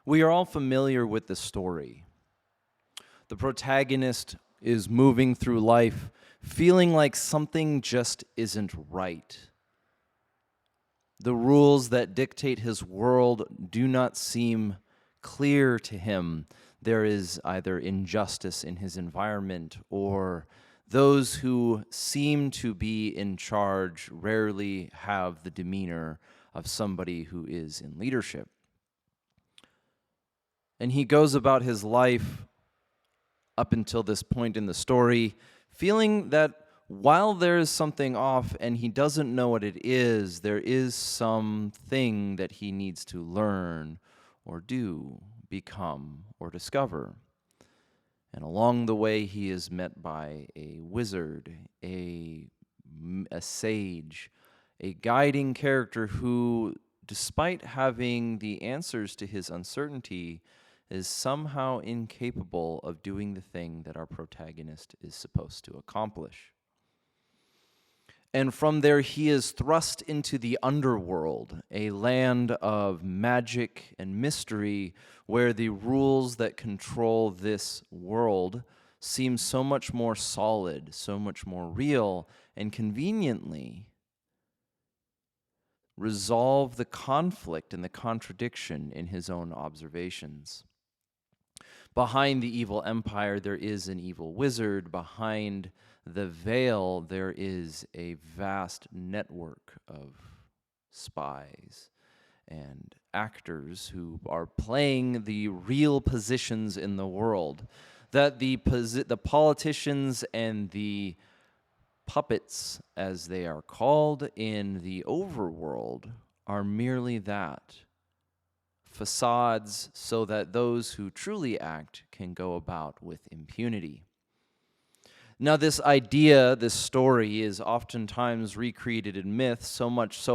We are all familiar with the story. The protagonist is moving through life feeling like something just isn't right. The rules that dictate his world do not seem clear to him. There is either injustice in his environment, or those who seem to be in charge rarely have the demeanor of somebody who is in leadership. And he goes about his life up until this point in the story, feeling that while there is something off and he doesn't know what it is, there is something that he needs to learn or do, become, or discover. And along the way, he is met by a wizard, a sage, a guiding character who, despite having the answers to his uncertainty, is somehow incapable of doing the thing that our protagonist is supposed to accomplish. And from there, he is thrust into the underworld, a land of magic and mystery where the rules that control this world seem so much more solid, so much more real, and conveniently resolve the conflict and the contradiction in his own observations. Behind the evil empire, there is an evil wizard. Behind the veil, there is a vast network of spies and actors who are playing the real positions in the world. That the politicians and the puppets, as they are called in the overworld, are merely that. Facades so that those who truly act can go about with impunity. Now, this idea, this story, is oftentimes recreated in myth, so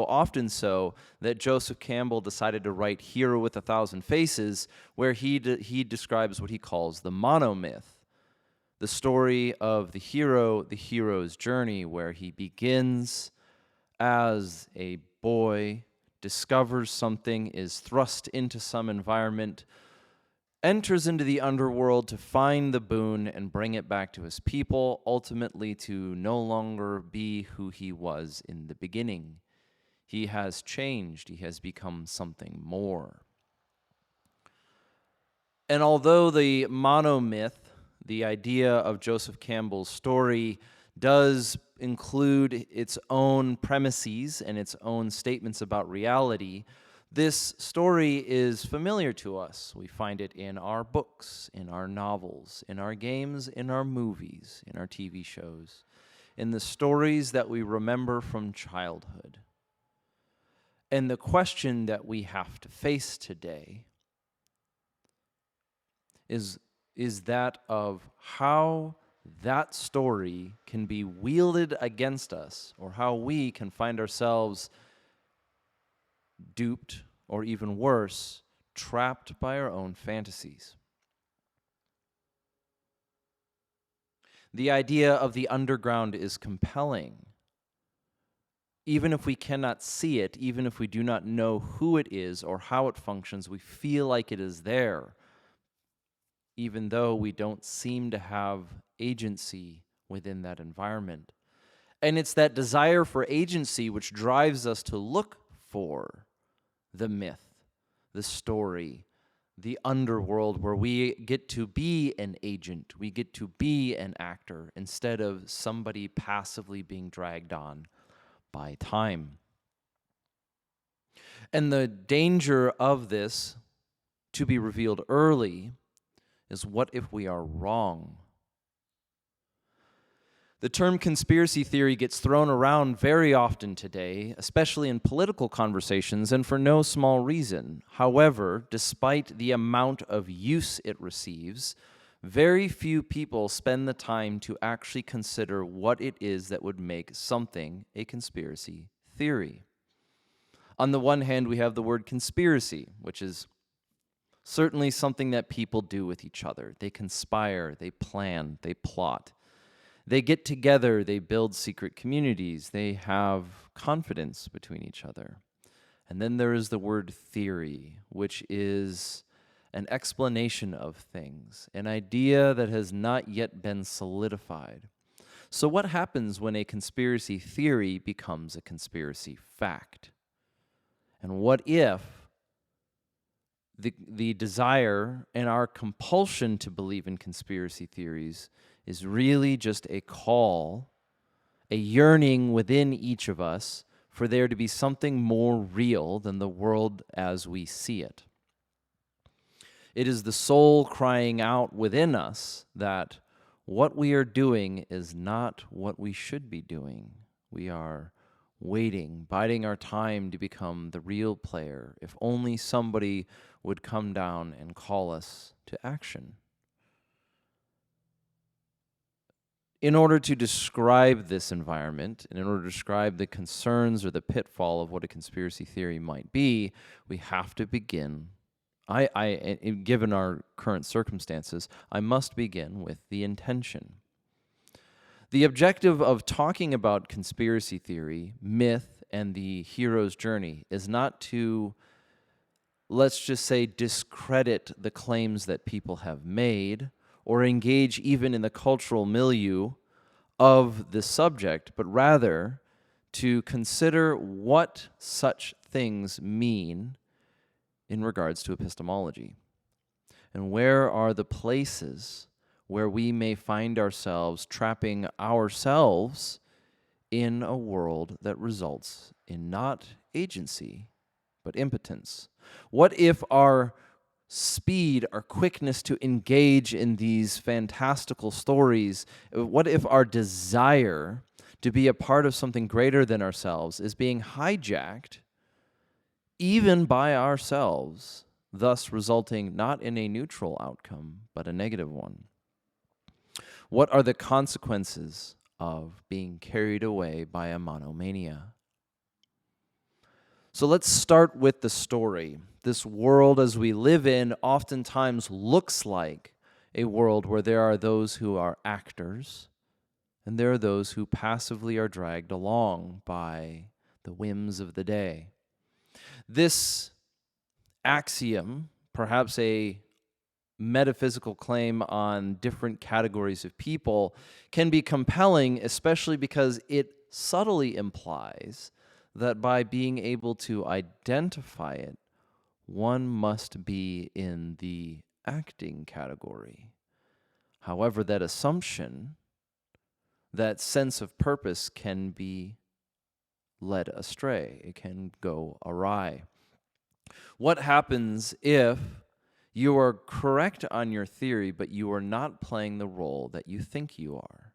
often so that Joseph Campbell decided to write Hero with a Thousand Faces, where he describes what he calls the monomyth, the story of the hero's journey, where he begins as a boy, discovers something, is thrust into some environment, enters into the underworld to find the boon and bring it back to his people, ultimately to no longer be who he was in the beginning. He has changed. He has become something more. And although the monomyth, the idea of Joseph Campbell's story, does include its own premises and its own statements about reality, this story is familiar to us. We find it in our books, in our novels, in our games, in our movies, in our TV shows, in the stories that we remember from childhood. And the question that we have to face today is that of how that story can be wielded against us, or how we can find ourselves duped, or even worse, trapped by our own fantasies. The idea of the underground is compelling. Even if we cannot see it, even if we do not know who it is or how it functions, we feel like it is there, even though we don't seem to have agency within that environment. And it's that desire for agency which drives us to look for the myth, the story, the underworld, where we get to be an agent, we get to be an actor, instead of somebody passively being dragged on by time. And the danger of this, to be revealed early, is what if we are wrong? The term conspiracy theory gets thrown around very often today, especially in political conversations, and for no small reason. However, despite the amount of use it receives, very few people spend the time to actually consider what it is that would make something a conspiracy theory. On the one hand, we have the word conspiracy, which is certainly something that people do with each other. They conspire, they plan, they plot. They get together, they build secret communities, they have confidence between each other. And then there is the word theory, which is an explanation of things, an idea that has not yet been solidified. So what happens when a conspiracy theory becomes a conspiracy fact? And what if the desire and our compulsion to believe in conspiracy theories is really just a call, a yearning within each of us for there to be something more real than the world as we see it? It is the soul crying out within us that what we are doing is not what we should be doing. We are waiting, biding our time to become the real player, if only somebody would come down and call us to action. In order to describe this environment, and in order to describe the concerns or the pitfall of what a conspiracy theory might be, we have to begin, given our current circumstances, I must begin with the intention. The objective of talking about conspiracy theory, myth, and the hero's journey is not to, let's just say, discredit the claims that people have made or engage even in the cultural milieu of the subject, but rather to consider what such things mean in regards to epistemology. And where are the places where we may find ourselves trapping ourselves in a world that results in not agency, but impotence? What if our speed, our quickness to engage in these fantastical stories, what if our desire to be a part of something greater than ourselves is being hijacked even by ourselves, thus resulting not in a neutral outcome, but a negative one? What are the consequences of being carried away by a monomania? So let's start with the story. This world as we live in oftentimes looks like a world where there are those who are actors, and there are those who passively are dragged along by the whims of the day. This axiom, perhaps a metaphysical claim on different categories of people, can be compelling, especially because it subtly implies that by being able to identify it, one must be in the acting category. However, that assumption, that sense of purpose can be led astray. It can go awry. What happens if you are correct on your theory, but you are not playing the role that you think you are?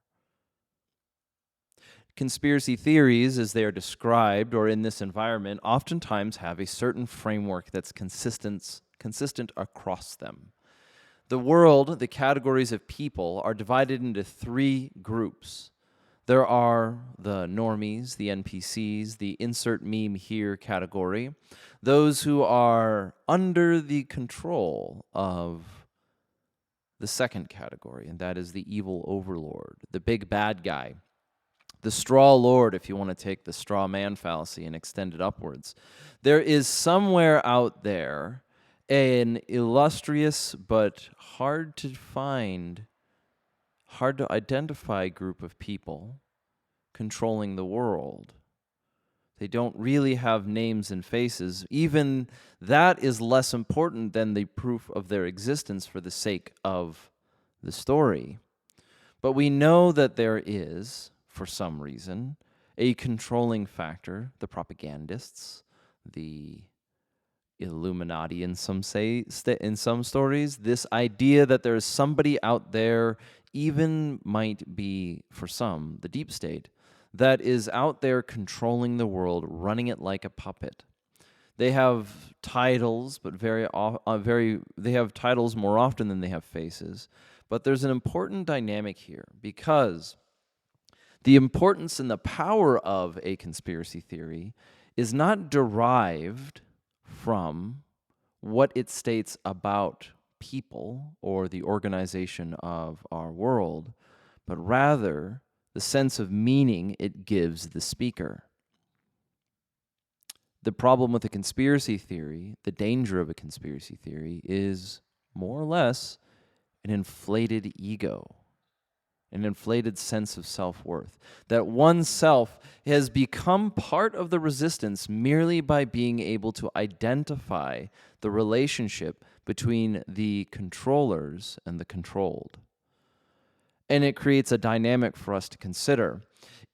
Conspiracy theories, as they are described or in this environment, oftentimes have a certain framework that's consistent across them. The world, the categories of people, are divided into three groups. There are the normies, the NPCs, the insert meme here category, those who are under the control of the second category, and that is the evil overlord, the big bad guy, the straw lord, if you want to take the straw man fallacy and extend it upwards. There is somewhere out there an illustrious but hard to find, hard to identify group of people controlling the world. They don't really have names and faces. Even that is less important than the proof of their existence for the sake of the story. But we know that there is, for some reason, a controlling factor, the propagandists, the Illuminati in some stories, this idea that there is somebody out there, even might be, for some, the deep state, that is out there controlling the world, running it like a puppet. They have titles, but they have titles more often than they have faces. But there's an important dynamic here, because the importance and the power of a conspiracy theory is not derived from what it states about people or the organization of our world, but rather the sense of meaning it gives the speaker. The problem with a conspiracy theory, the danger of a conspiracy theory, is more or less, an inflated ego, an inflated sense of self-worth, that oneself has become part of the resistance merely by being able to identify the relationship between the controllers and the controlled. And it creates a dynamic for us to consider.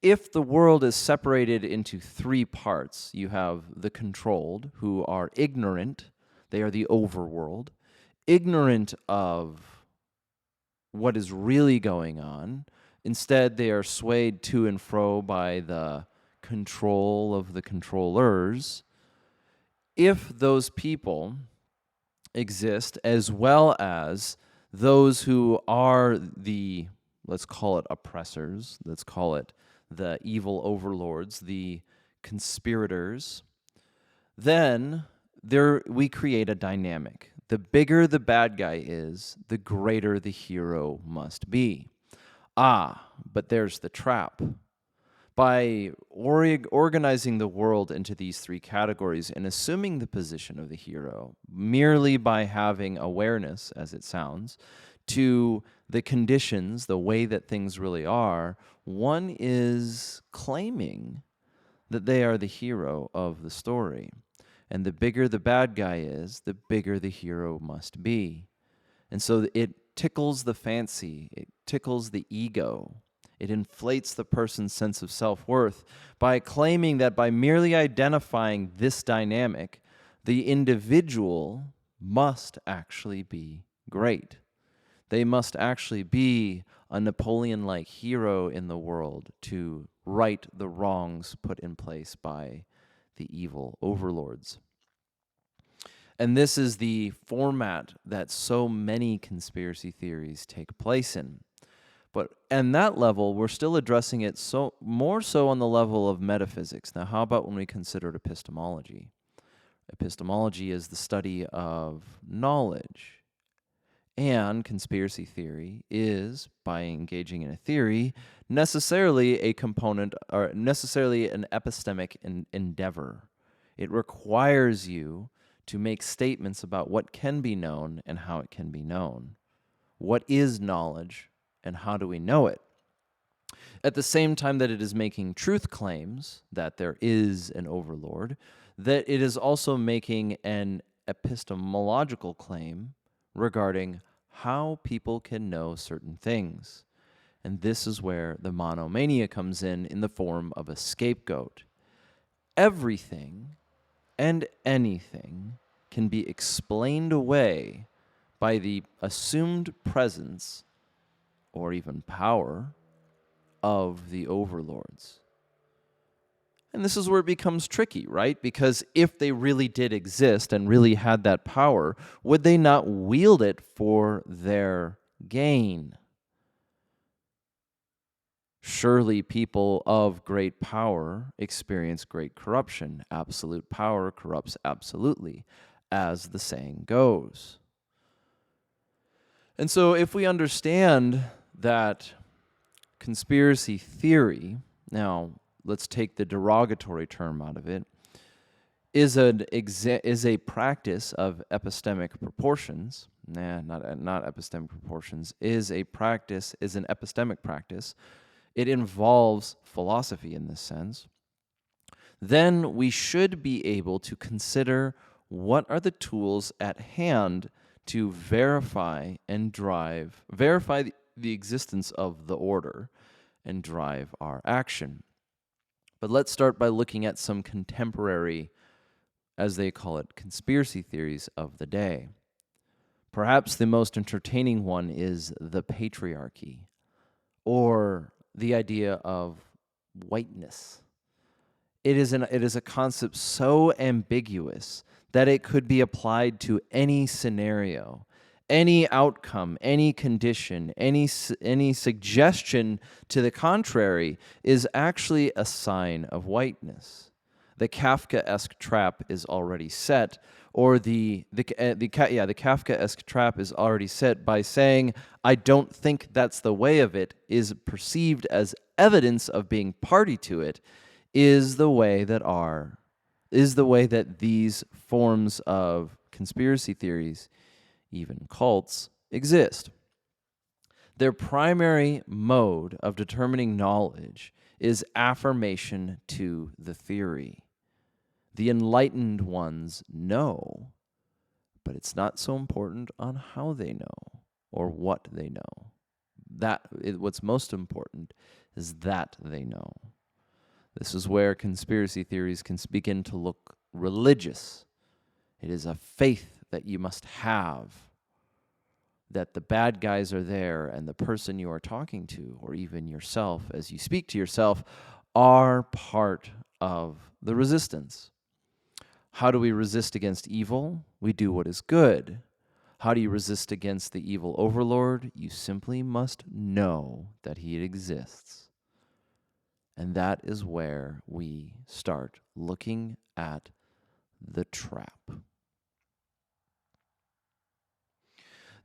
If the world is separated into three parts, you have the controlled, who are ignorant, they are the overworld, ignorant of what is really going on. Instead, they are swayed to and fro by the control of the controllers. If those people exist, as well as those who are the, let's call it oppressors, let's call it the evil overlords, the conspirators, then we create a dynamic. The bigger the bad guy is, the greater the hero must be. But there's the trap. By organizing the world into these three categories and assuming the position of the hero, merely by having awareness, as it sounds, to the conditions, the way that things really are, one is claiming that they are the hero of the story. And the bigger the bad guy is, the bigger the hero must be. And so it tickles the fancy, it tickles the ego, it inflates the person's sense of self-worth by claiming that by merely identifying this dynamic, the individual must actually be great. They must actually be a Napoleon-like hero in the world to right the wrongs put in place by the evil overlords. And this is the format that so many conspiracy theories take place in. But on that level, we're still addressing it more so on the level of metaphysics. Now, how about when we consider epistemology? Epistemology is the study of knowledge. And conspiracy theory is, by engaging in a theory, necessarily a component or necessarily an epistemic endeavor. It requires you to make statements about what can be known and how it can be known. What is knowledge and how do we know it? At the same time that it is making truth claims that there is an overlord, that it is also making an epistemological claim regarding how people can know certain things. And this is where the monomania comes in the form of a scapegoat. Everything and anything can be explained away by the assumed presence or even power of the overlords. And this is where it becomes tricky, right? Because if they really did exist and really had that power, would they not wield it for their gain? Surely people of great power experience great corruption. Absolute power corrupts absolutely, as the saying goes. And so if we understand that conspiracy theory, now let's take the derogatory term out of it, is a practice of epistemic proportions. Not epistemic proportions. Is an epistemic practice. It involves philosophy in this sense. Then we should be able to consider what are the tools at hand to verify the existence of the order and drive our action. But let's start by looking at some contemporary, as they call it, conspiracy theories of the day. Perhaps the most entertaining one is the patriarchy, or the idea of whiteness. It is a concept so ambiguous that it could be applied to any scenario, any outcome, any condition, any suggestion to the contrary is actually a sign of whiteness. The Kafkaesque trap is already set, or the Kafkaesque trap is already set by saying, I don't think that's the way of it, is perceived as evidence of being party to it, is the way that these forms of conspiracy theories even cults, exist. Their primary mode of determining knowledge is affirmation to the theory. The enlightened ones know, but it's not so important on how they know or what they know. What's most important is that they know. This is where conspiracy theories can begin to look religious. It is a faith that you must have, that the bad guys are there and the person you are talking to, or even yourself as you speak to yourself, are part of the resistance. How do we resist against evil? We do what is good. How do you resist against the evil overlord? You simply must know that he exists. And that is where we start looking at the trap.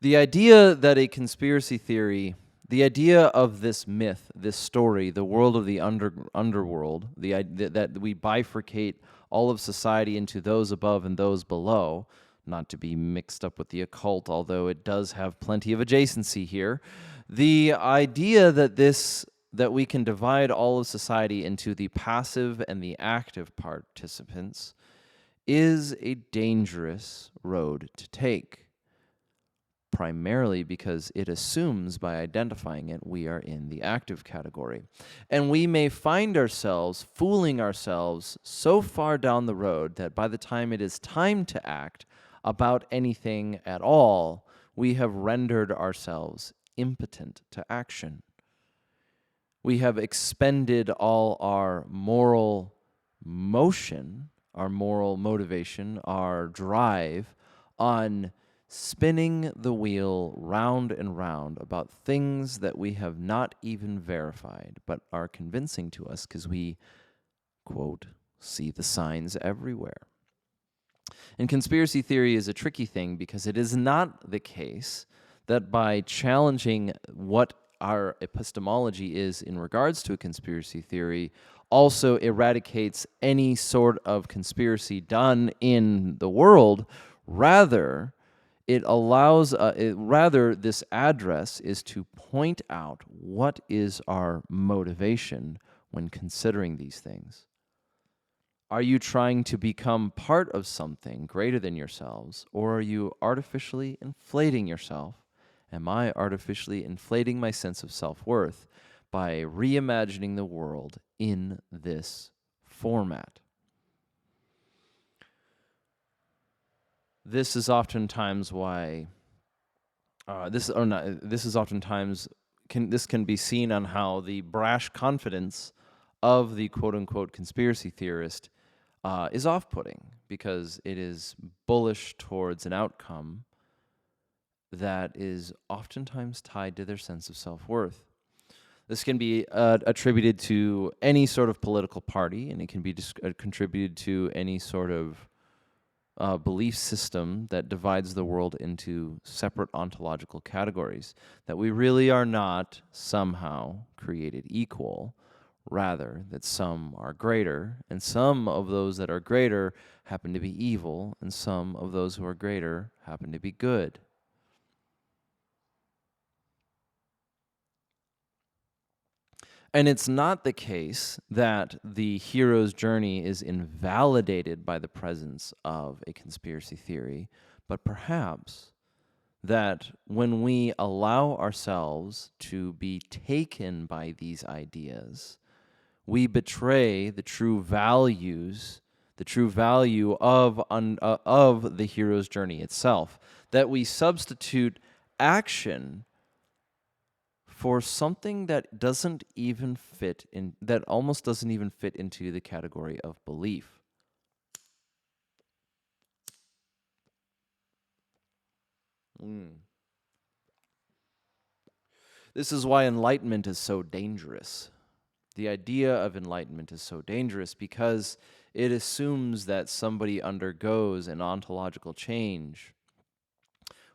The idea that a conspiracy theory, the idea of this myth, this story, the world of the underworld, the idea that we bifurcate all of society into those above and those below, not to be mixed up with the occult, although it does have plenty of adjacency here. The idea that we can divide all of society into the passive and the active participants is a dangerous road to take, primarily because it assumes by identifying it we are in the active category. And we may find ourselves fooling ourselves so far down the road that by the time it is time to act about anything at all, we have rendered ourselves impotent to action. We have expended all our moral motion, our moral motivation, our drive on spinning the wheel round and round about things that we have not even verified, but are convincing to us because we, quote, see the signs everywhere. And conspiracy theory is a tricky thing because it is not the case that by challenging what our epistemology is in regards to a conspiracy theory also eradicates any sort of conspiracy done in the world. Rather, it allows, this address is to point out what is our motivation when considering these things. Are you trying to become part of something greater than yourselves, or are you artificially inflating yourself? Am I artificially inflating my sense of self-worth by reimagining the world in this format? This is oftentimes why. This can be seen on how the brash confidence of the quote-unquote conspiracy theorist is off-putting, because it is bullish towards an outcome that is oftentimes tied to their sense of self-worth. This can be attributed to any sort of political party, and it can be contributed to any sort of belief system that divides the world into separate ontological categories, that we really are not somehow created equal, rather that some are greater, and some of those that are greater happen to be evil, and some of those who are greater happen to be good. And it's not the case that the hero's journey is invalidated by the presence of a conspiracy theory, but perhaps that when we allow ourselves to be taken by these ideas, we betray the true values, the true value of the hero's journey itself, that we substitute action for something that doesn't even fit in, that almost doesn't even fit into the category of belief. This is why enlightenment is so dangerous. The idea of enlightenment is so dangerous because it assumes that somebody undergoes an ontological change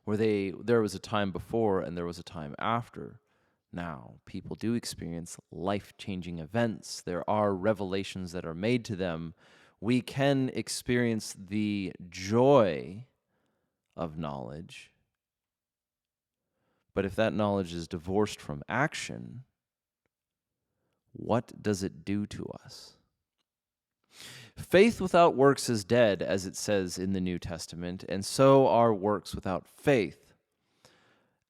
where there was a time before and there was a time after. Now, people do experience life-changing events. There are revelations that are made to them. We can experience the joy of knowledge But if that knowledge is divorced from action, what does it do to us? Faith without works is dead, as it says in the New Testament, and so are works without faith.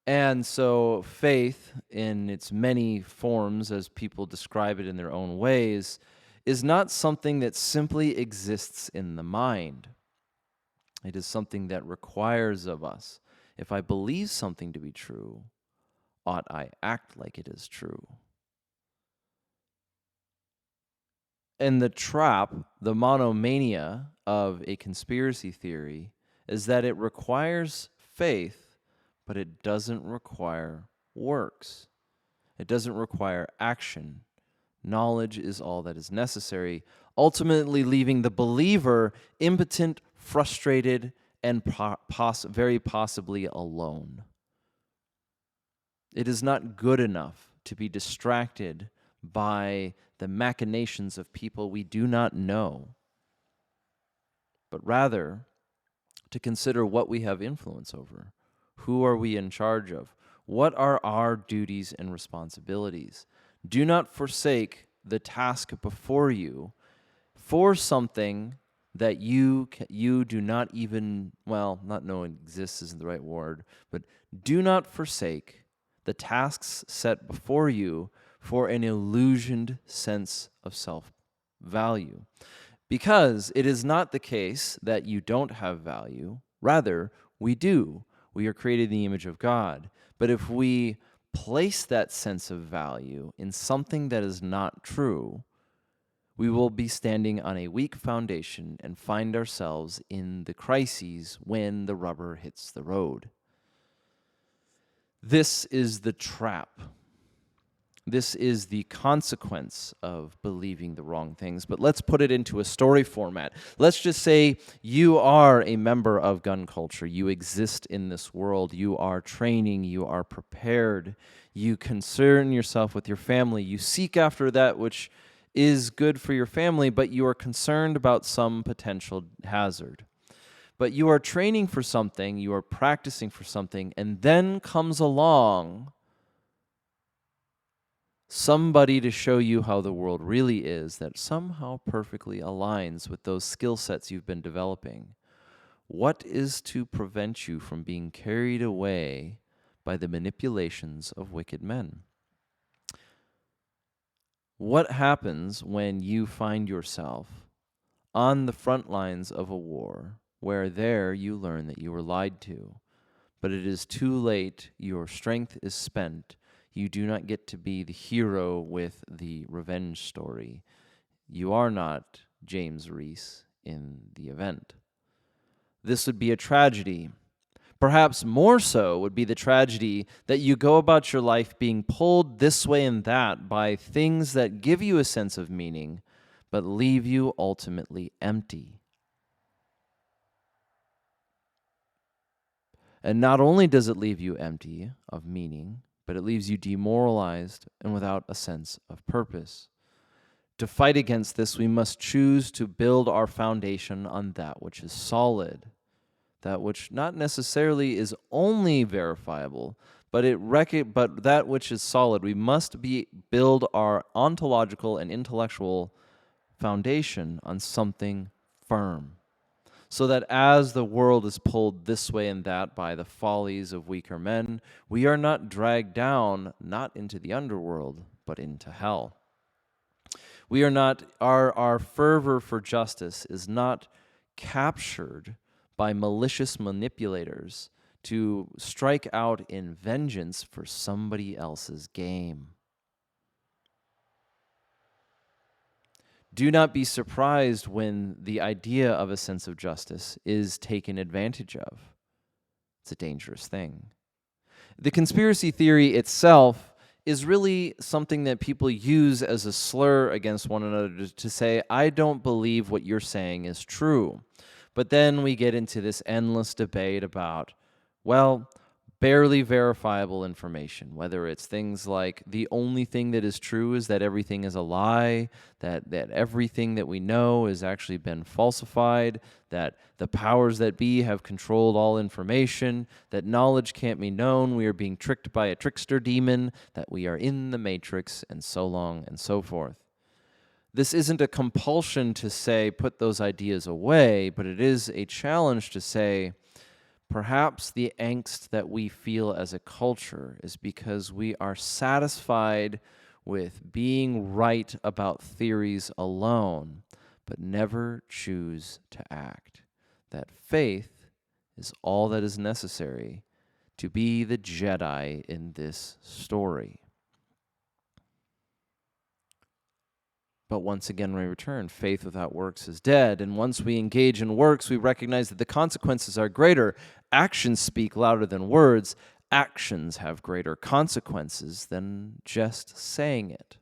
And so faith, in its many forms, as people describe it in their own ways, is not something that simply exists in the mind. It is something that requires of us. If I believe something to be true, ought I act like it is true? And the trap, the monomania of a conspiracy theory, is that it requires faith, but it doesn't require works. It doesn't require action. Knowledge is all that is necessary, ultimately leaving the believer impotent, frustrated, and very possibly alone. It is not good enough to be distracted by the machinations of people we do not know, but rather to consider what we have influence over. Who are we in charge of? What are our duties and responsibilities? Do not forsake the task before you for something that you do not even, well, not know exists isn't the right word, but do not forsake the tasks set before you for an illusioned sense of self-value. Because it is not the case that you don't have value. Rather, we do. We are created in the image of God. But if we place that sense of value in something that is not true, we will be standing on a weak foundation and find ourselves in the crises when the rubber hits the road. This is the trap. This is the consequence of believing the wrong things. But let's put it into a story format. Let's just say you are a member of gun culture. You exist in this world. You are training. You are prepared. You concern yourself with your family. You seek after that which is good for your family, but you are concerned about some potential hazard. But you are training for something. You are practicing for something. And then comes along somebody to show you how the world really is that somehow perfectly aligns with those skill sets you've been developing. What is to prevent you from being carried away by the manipulations of wicked men? What happens when you find yourself on the front lines of a war where there you learn that you were lied to, but it is too late, your strength is spent, you do not get to be the hero with the revenge story. You are not James Reese in the event. This would be a tragedy. Perhaps more so would be the tragedy that you go about your life being pulled this way and that by things that give you a sense of meaning, but leave you ultimately empty. And not only does it leave you empty of meaning, but it leaves you demoralized and without a sense of purpose. To fight against this, we must choose to build our foundation on that which is solid, that which not necessarily is only verifiable, but that which is solid. We must build our ontological and intellectual foundation on something firm, so that as the world is pulled this way and that by the follies of weaker men, we are not dragged down, not into the underworld, but into hell. We are not, our fervor for justice is not captured by malicious manipulators to strike out in vengeance for somebody else's game. Do not be surprised when the idea of a sense of justice is taken advantage of. It's a dangerous thing. The conspiracy theory itself is really something that people use as a slur against one another to say, I don't believe what you're saying is true. But then we get into this endless debate about, well, barely verifiable information, whether it's things like the only thing that is true is that everything is a lie, that everything that we know has actually been falsified, that the powers that be have controlled all information, that knowledge can't be known, we are being tricked by a trickster demon, that we are in the matrix, and so long and so forth. This isn't a compulsion to say, put those ideas away, but it is a challenge to say, perhaps the angst that we feel as a culture is because we are satisfied with being right about theories alone, but never choose to act. That faith is all that is necessary to be the Jedi in this story. But once again, we return. Faith without works is dead. And once we engage in works, we recognize that the consequences are greater. Actions speak louder than words. Actions have greater consequences than just saying it.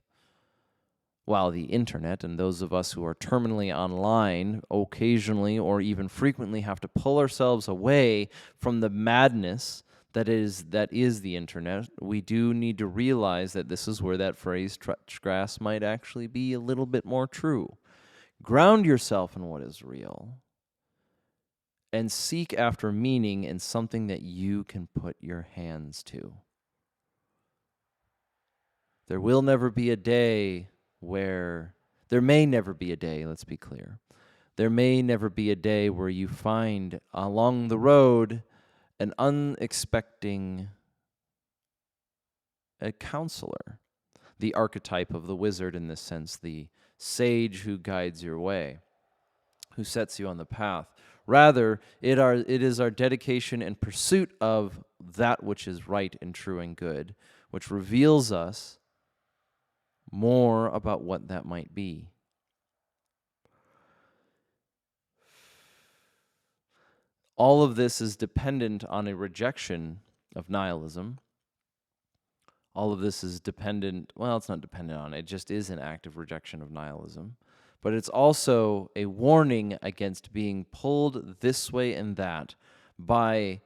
While the internet and those of us who are terminally online occasionally or even frequently have to pull ourselves away from the madness that is the internet, we do need to realize that this is where that phrase, touch grass, might actually be a little bit more true. Ground yourself in what is real and seek after meaning in something that you can put your hands to. There will never be a day where, there may never be a day, let's be clear. There may never be a day where you find along the road an unexpected counselor, the archetype of the wizard in this sense, the sage who guides your way, who sets you on the path. Rather, it is our dedication and pursuit of that which is right and true and good, which reveals us more about what that might be. All of this is dependent on a rejection of nihilism. All of this is dependent, well, it's not dependent on it just is an active rejection of nihilism. But it's also a warning against being pulled this way and that by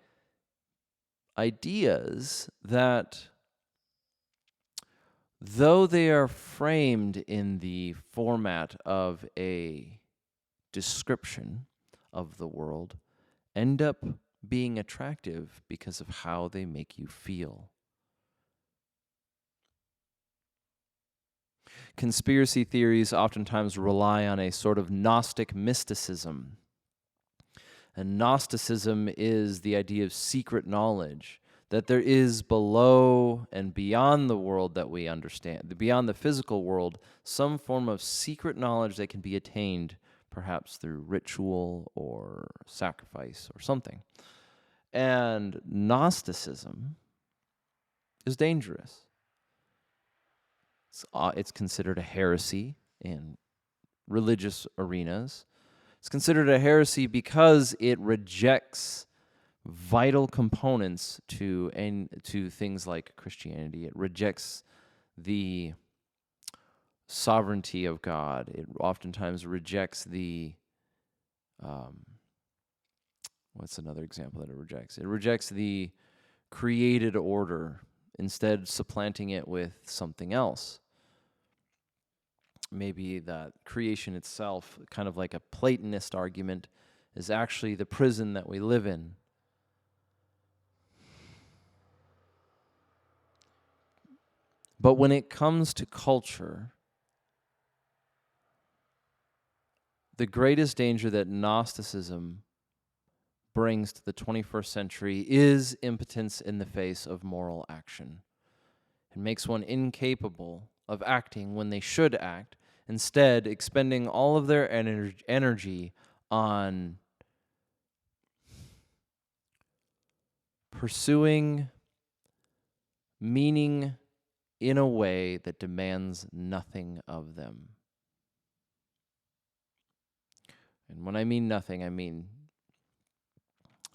ideas that, though they are framed in the format of a description of the world, end up being attractive because of how they make you feel. Conspiracy theories oftentimes rely on a sort of Gnostic mysticism. And Gnosticism is the idea of secret knowledge, that there is below and beyond the world that we understand, beyond the physical world, some form of secret knowledge that can be attained perhaps through ritual or sacrifice or something. And Gnosticism is dangerous. It's considered a heresy in religious arenas. It's considered a heresy because it rejects vital components to things like Christianity. It rejects the sovereignty of God. It oftentimes rejects the what's another example that it rejects? It rejects the created order, instead supplanting it with something else. Maybe that creation itself, kind of like a Platonist argument, is actually the prison that we live in. But when it comes to culture, the greatest danger that Gnosticism brings to the 21st century is impotence in the face of moral action. It makes one incapable of acting when they should act, instead expending all of their energy on pursuing meaning in a way that demands nothing of them. And when I mean nothing, I mean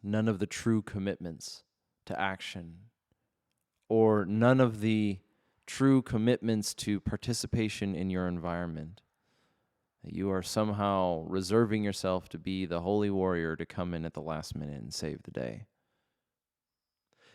none of the true commitments to action, or none of the true commitments to participation in your environment. That you are somehow reserving yourself to be the holy warrior to come in at the last minute and save the day.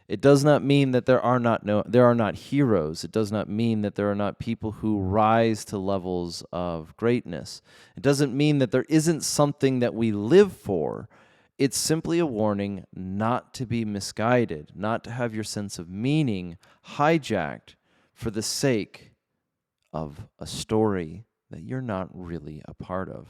It does not mean that there are not heroes. It does not mean that there are not people who rise to levels of greatness. It doesn't mean that there isn't something that we live for. It's simply a warning not to be misguided, not to have your sense of meaning hijacked for the sake of a story that you're not really a part of.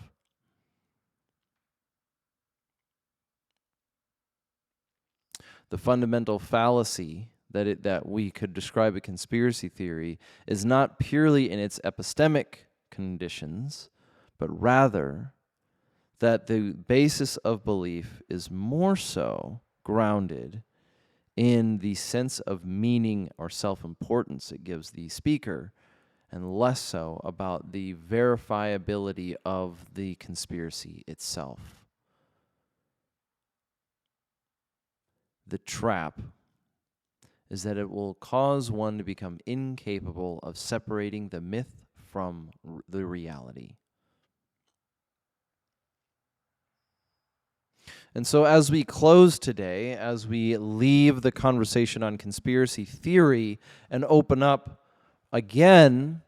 The fundamental fallacy that we could describe a conspiracy theory is not purely in its epistemic conditions, but rather that the basis of belief is more so grounded in the sense of meaning or self-importance it gives the speaker, and less so about the verifiability of the conspiracy itself. The trap is that it will cause one to become incapable of separating the myth from the reality. And so as we close today, as we leave the conversation on conspiracy theory and open up again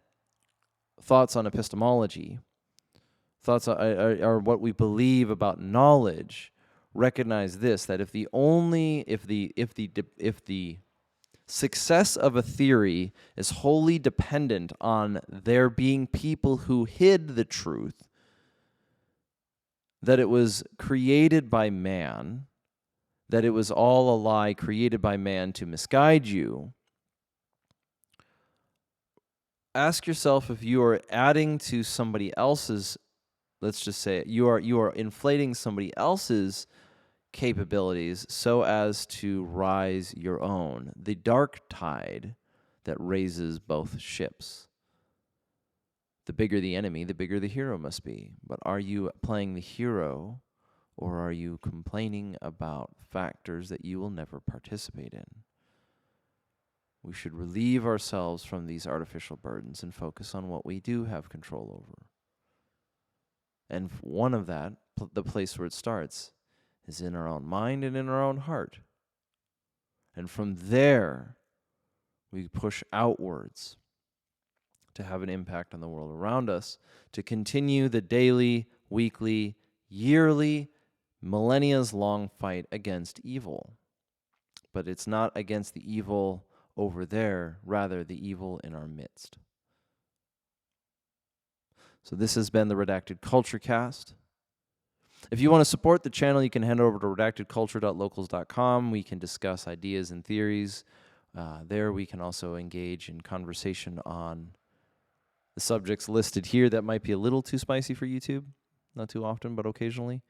thoughts on epistemology, thoughts are what we believe about knowledge, recognize this, that if the success of a theory is wholly dependent on there being people who hid the truth, that it was created by man, that it was all a lie created by man to misguide you, ask yourself if you are adding to somebody else's, let's just say you are inflating somebody else's capabilities so as to rise your own, the dark tide that raises both ships. The bigger the enemy, the bigger the hero must be. But are you playing the hero, or are you complaining about factors that you will never participate in? We should relieve ourselves from these artificial burdens and focus on what we do have control over. And one of that, the place where it starts, is in our own mind and in our own heart. And from there, we push outwards to have an impact on the world around us, to continue the daily, weekly, yearly, millennias-long fight against evil. But it's not against the evil over there, rather the evil in our midst. So this has been the Redacted Culture Cast. If you want to support the channel, you can head over to redactedculture.locals.com. We can discuss ideas and theories. There we can also engage in conversation on the subjects listed here that might be a little too spicy for YouTube. Not too often, but occasionally.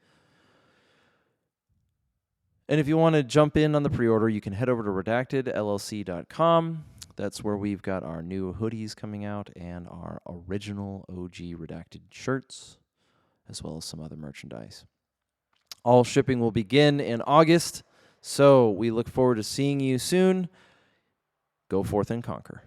And if you want to jump in on the pre-order, you can head over to redactedllc.com. That's where we've got our new hoodies coming out and our original OG Redacted shirts, as well as some other merchandise. All shipping will begin in August, so we look forward to seeing you soon. Go forth and conquer.